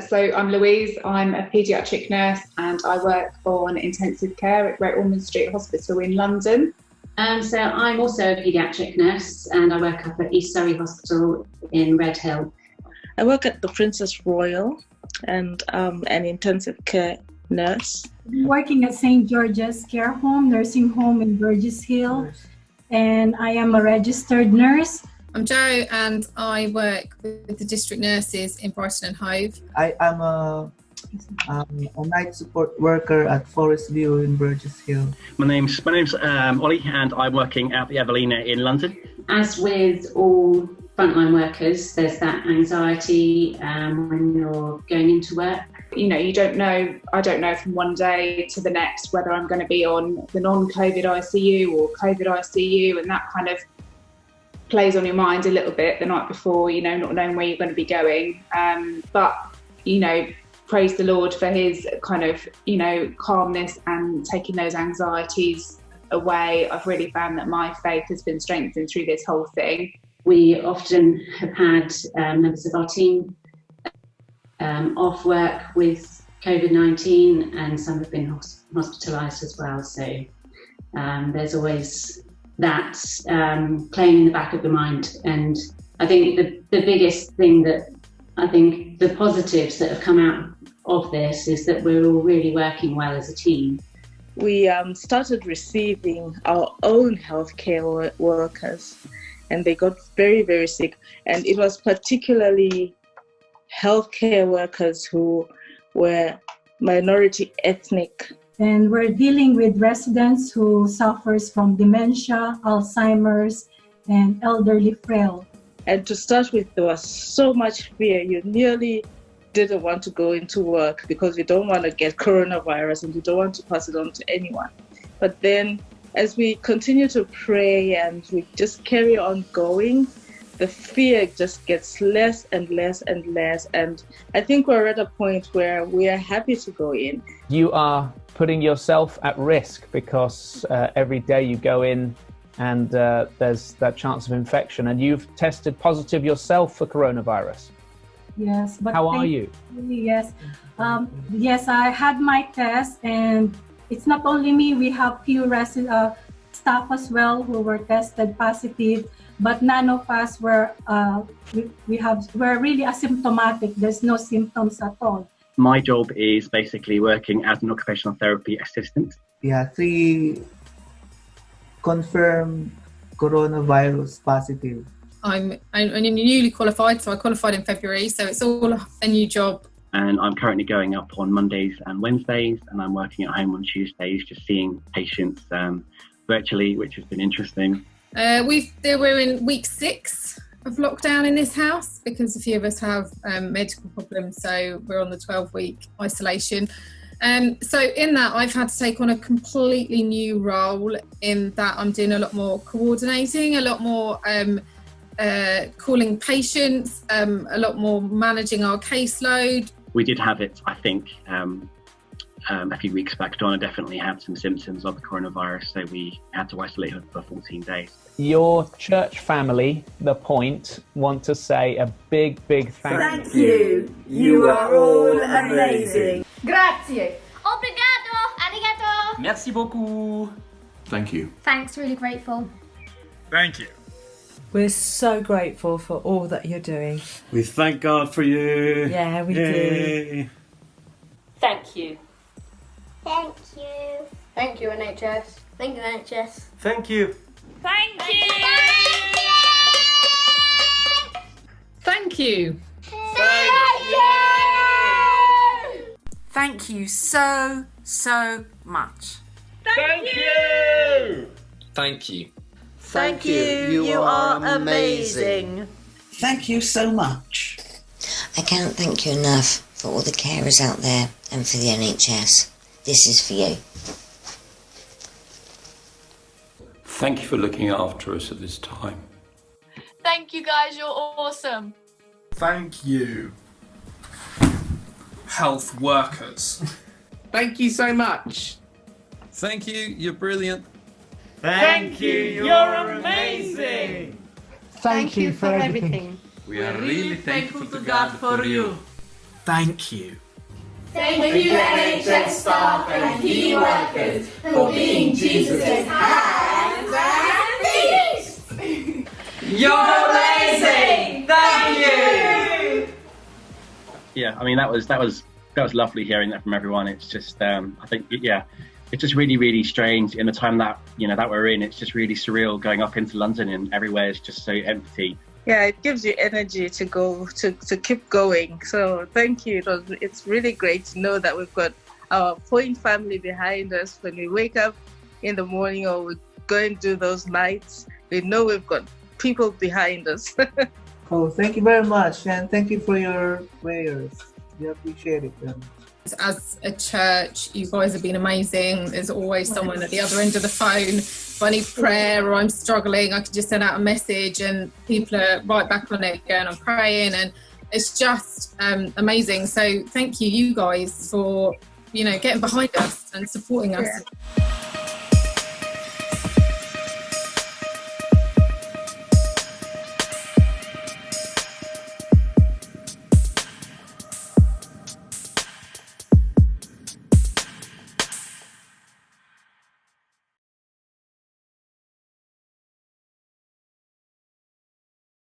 So I'm Louise, I'm a paediatric nurse and I work on intensive care at Great Ormond Street Hospital in London. So I'm also a paediatric nurse and I work up at East Surrey Hospital in Red Hill. I work at the Princess Royal and I'm an intensive care nurse. I'm working at St. George's Care Home, nursing home in Burgess Hill, and I am a registered nurse. I'm Jo and I work with the district nurses in Brighton and Hove. I am a night support worker at Forest View in Burgess Hill. My name's Ollie and I'm working at the Evelina in London. As with all frontline workers, there's that anxiety when you're going into work. You know, I don't know from one day to the next whether I'm going to be on the non-COVID ICU or COVID ICU, and that kind of plays on your mind a little bit the night before, you know, not knowing where you're going to be going. But, you know, praise the Lord for his kind of, you know, calmness and taking those anxieties away. I've really found that my faith has been strengthened through this whole thing. We often have had members of our team off work with COVID-19 and some have been hospitalised as well. So there's always that playing in the back of the mind. And I think the biggest thing that I think the positives that have come out of this is that we're all really working well as a team. We started receiving our own healthcare workers and they got very, very sick. And it was particularly healthcare workers who were minority ethnic. And we're dealing with residents who suffers from dementia, Alzheimer's, and elderly frail. And to start with, there was so much fear. You nearly didn't want to go into work because you don't want to get coronavirus and you don't want to pass it on to anyone. But then as we continue to pray and we just carry on going, the fear just gets less and less and less. And I think we're at a point where we are happy to go in. You are putting yourself at risk because every day you go in and there's that chance of infection, and you've tested positive yourself for coronavirus. Yes. But how are you? Yes. Yes, I had my test, and it's not only me. We have few staff as well who were tested positive, but none of us were we're really asymptomatic. There's no symptoms at all. My job is basically working as an occupational therapy assistant. Yeah, 3 confirmed coronavirus positive. I'm newly qualified, so I qualified in February, so it's all a new job. And I'm currently going up on Mondays and Wednesdays, and I'm working at home on Tuesdays, just seeing patients virtually, which has been interesting. We're in week 6 of lockdown in this house because a few of us have medical problems, so we're on the 12-week isolation. So in that, I've had to take on a completely new role in that I'm doing a lot more coordinating, a lot more calling patients, a lot more managing our caseload. We did have it, I think, a few weeks back. Donna definitely had some symptoms of the coronavirus, so we had to isolate her for 14 days. Your church family, The Point, want to say a big, big thank you. You are all amazing. Grazie. Obrigado. Arigato. Merci beaucoup. Thank you. Thanks, really grateful. Thank you. We're so grateful for all that you're doing. We thank God for you. Yeah, we Yay. do. Thank you. Thank you. Thank you, NHS. Thank you, NHS. Thank you. Thank you. Thank you. Thank you so, so much. Thank you. Thank you. Thank you. You are amazing. Thank you so much. I can't thank you enough for all the carers out there and for the NHS. This is for you. Thank you for looking after us at this time. Thank you, guys. You're awesome. Thank you, health workers. Thank you so much. Thank you. You're brilliant. Thank you. You're amazing. Thank you for everything. We are really thankful to God for you. Thank you. Thank you, NHS staff and key workers, for being Jesus' hands and feet. You're amazing! Thank you! Yeah, I mean, that was lovely hearing that from everyone. It's just, I think, yeah, it's just really, really strange in the time that, that we're in. It's just really surreal going up into London and everywhere is just so empty. Yeah, it gives you energy to go, to keep going. So thank you. It's really great to know that we've got our Point family behind us when we wake up in the morning or we go and do those nights. We know we've got people behind us. Oh, thank you very much. And thank you for your prayers. We appreciate it. As a church, you guys have been amazing. There's always someone at the other end of the phone. If I need prayer or I'm struggling, I can just send out a message and people are right back on it going, I'm praying, and it's just amazing. So thank you guys for getting behind us and supporting us. Yeah.